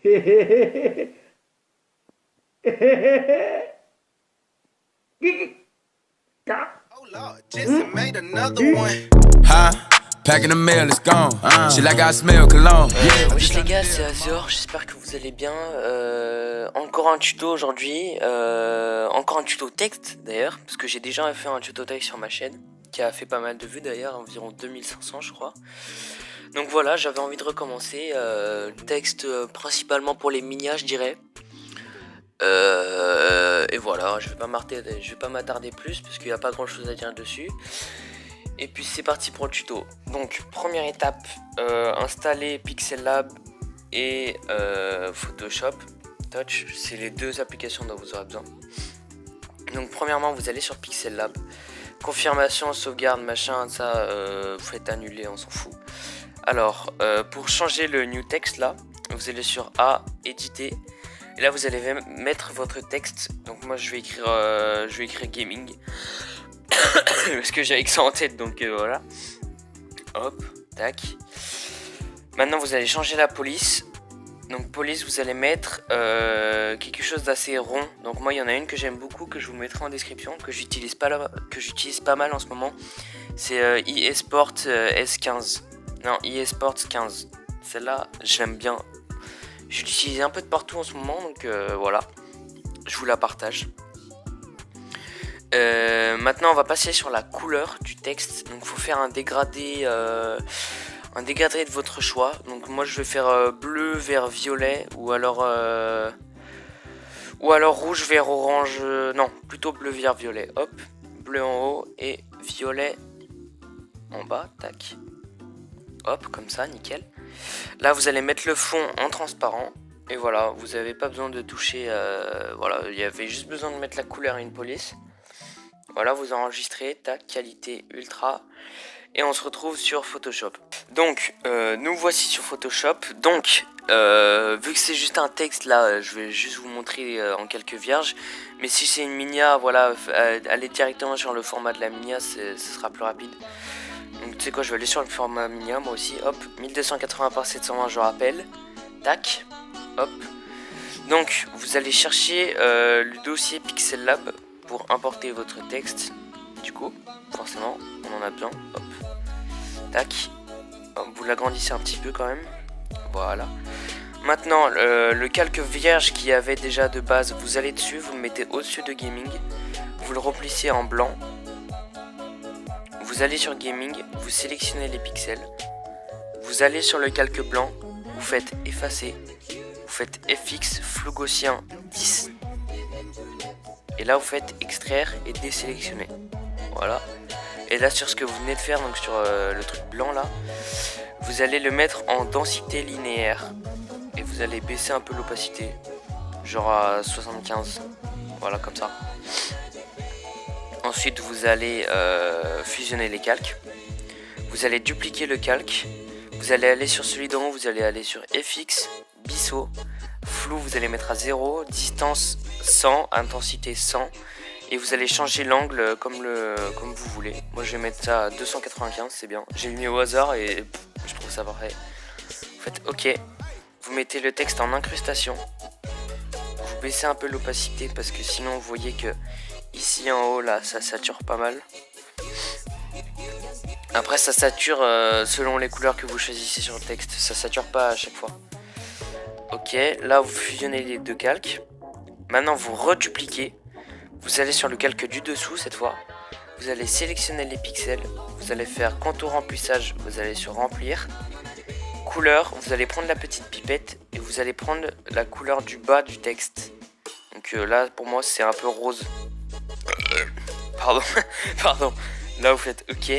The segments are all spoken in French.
Oh Lord, Jesse made another one. Huh? Packing the mail, it's gone. Shit like I smell cologne. Wesh les gars, c'est Azor, j'espère que vous allez bien. Encore un tuto aujourd'hui, encore un tuto texte d'ailleurs, parce que j'ai déjà fait un tuto texte sur ma chaîne, qui a fait pas mal de vues d'ailleurs, environ 2500 je crois. Donc voilà, j'avais envie de recommencer, texte principalement pour les minias je dirais. Et voilà, je vais pas m'attarder plus, parce qu'il n'y a pas grand chose à dire dessus. Et puis c'est parti pour le tuto. Donc première étape, installer Pixel Lab et Photoshop Touch, c'est les deux applications dont vous aurez besoin. Donc premièrement vous allez sur Pixel Lab, confirmation, sauvegarde, machin, ça vous faites annuler, on s'en fout. Alors pour changer le new text là, vous allez sur A, éditer, et là vous allez mettre votre texte. Donc moi je vais écrire gaming. Parce que j'avais que ça en tête, donc voilà. Hop, tac. Maintenant vous allez changer la police. Donc police, vous allez mettre quelque chose d'assez rond. Donc moi il y en a une que j'aime beaucoup, que je vous mettrai en description, que j'utilise pas mal en ce moment. C'est eSport S15. Non, eSport 15. Celle-là, j'aime bien. Je l'utilise un peu de partout en ce moment, donc voilà. Je vous la partage. Maintenant on va passer sur la couleur du texte. Donc il faut faire un dégradé de votre choix. Donc moi je vais faire bleu vers violet, ou alors rouge vers orange. Non, plutôt bleu vers violet. Hop, bleu en haut et violet en bas. Tac. Hop, comme ça, nickel. Là vous allez mettre le fond en transparent. Et voilà, vous n'avez pas besoin de toucher. Voilà, il y avait juste besoin de mettre la couleur et une police. Voilà, vous enregistrez, tac, qualité ultra, et on se retrouve sur Photoshop. Donc, nous voici sur Photoshop. Donc, vu que c'est juste un texte, là, je vais juste vous montrer en quelques vierges. Mais si c'est une minia, voilà, allez directement sur le format de la minia, ce sera plus rapide. Donc, tu sais quoi, je vais aller sur le format minia, moi aussi. Hop, 1280 par 720, je rappelle. Tac, hop. Donc, vous allez chercher le dossier Pixel Lab pour importer votre texte. Du coup, forcément, on en a besoin. Hop, tac. Hop, vous l'agrandissez un petit peu quand même. Voilà. Maintenant, le calque vierge qu'il y avait déjà de base, vous allez dessus, vous le mettez au-dessus de gaming, vous le remplissez en blanc. Vous allez sur gaming, vous sélectionnez les pixels, vous allez sur le calque blanc, vous faites effacer, vous faites FX flou gaussien 10. Et là vous faites extraire et désélectionner. Voilà. Et là sur ce que vous venez de faire, donc sur le truc blanc là, vous allez le mettre en densité linéaire. Et vous allez baisser un peu l'opacité, genre à 75. Voilà, comme ça. Ensuite vous allez fusionner les calques. Vous allez dupliquer le calque. Vous allez aller sur celui d'en haut, vous allez aller sur FX, biseau. Flou vous allez mettre à 0, distance 100, intensité 100, et vous allez changer l'angle comme vous voulez. Moi je vais mettre ça à 295, c'est bien. J'ai mis au hasard et je trouve ça parfait. Vous faites OK, vous mettez le texte en incrustation, vous baissez un peu l'opacité parce que sinon vous voyez que ici en haut là ça sature pas mal. Après ça sature selon les couleurs que vous choisissez sur le texte, ça sature pas à chaque fois. Ok, là vous fusionnez les deux calques. Maintenant vous redupliquez. Vous allez sur le calque du dessous cette fois. Vous allez sélectionner les pixels. Vous allez faire contour remplissage. Vous allez sur remplir. Couleur, vous allez prendre la petite pipette et vous allez prendre la couleur du bas du texte. Donc là pour moi c'est un peu rose. Pardon. Là vous faites OK.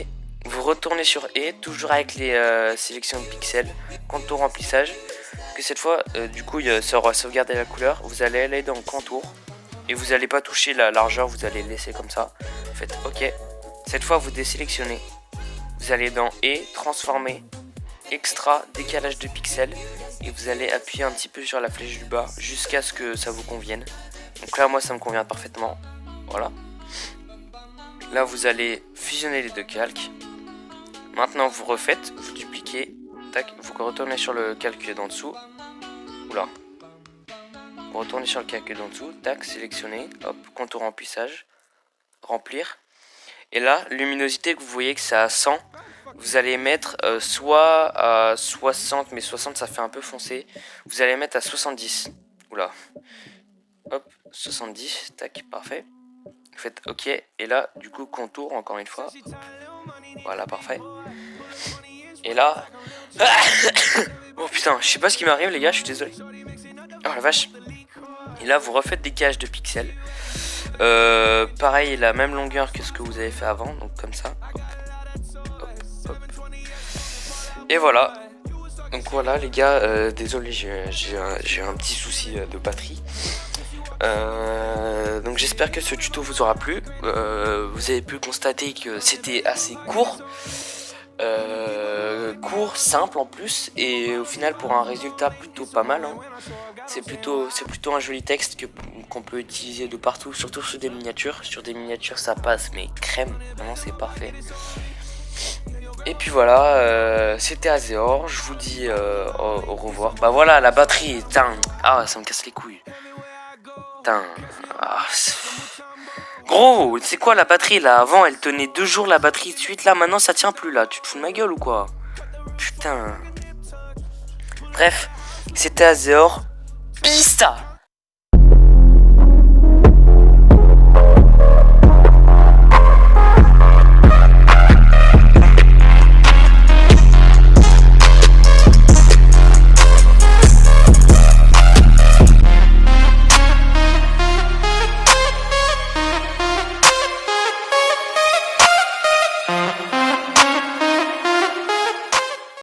Vous retournez sur E, toujours avec les sélections de pixels. Contour remplissage. Que cette fois, du coup, ça aura sauvegardé la couleur. Vous allez aller dans contour et vous n'allez pas toucher la largeur, vous allez laisser comme ça. Vous faites OK. Cette fois, vous désélectionnez. Vous allez dans E, transformer, extra, décalage de pixels, et vous allez appuyer un petit peu sur la flèche du bas jusqu'à ce que ça vous convienne. Donc là, moi, ça me convient parfaitement. Voilà. Là, vous allez fusionner les deux calques. Maintenant, vous refaites, vous dupliquez. Tac, vous retournez sur le calque d'en dessous. Oula, Vous retournez sur le calcul d'en dessous, tac, sélectionner, hop, contour remplissage, remplir. Et là, luminosité que vous voyez que c'est à 100, vous allez mettre soit à 60, mais 60 ça fait un peu foncé. Vous allez mettre à 70. Oula. Hop, 70, tac, parfait. Vous faites OK, et là, du coup, contour, encore une fois. Voilà, parfait. Et là... oh putain, je sais pas ce qui m'arrive les gars, je suis désolé. Oh la vache. Et là, vous refaites des caches de pixels. Pareil, la même longueur que ce que vous avez fait avant, donc comme ça. Hop, hop, hop. Et voilà. Donc voilà les gars, désolé, j'ai un petit souci de batterie. Donc j'espère que ce tuto vous aura plu. Vous avez pu constater que c'était assez court. Court, simple en plus, et au final pour un résultat plutôt pas mal, hein. C'est plutôt un joli texte qu'on peut utiliser de partout, surtout sur des miniatures. Sur des miniatures ça passe mais crème, vraiment c'est parfait. Et puis voilà, c'était Azéor, je vous dis au revoir. Bah voilà, la batterie, tain, ah ça me casse les couilles. Tain, ah, gros, c'est quoi la batterie là? Avant elle tenait 2 jours la batterie de suite, là maintenant ça tient plus là. Tu te fous de ma gueule ou quoi? Putain. Bref, c'était Azéor. Pista.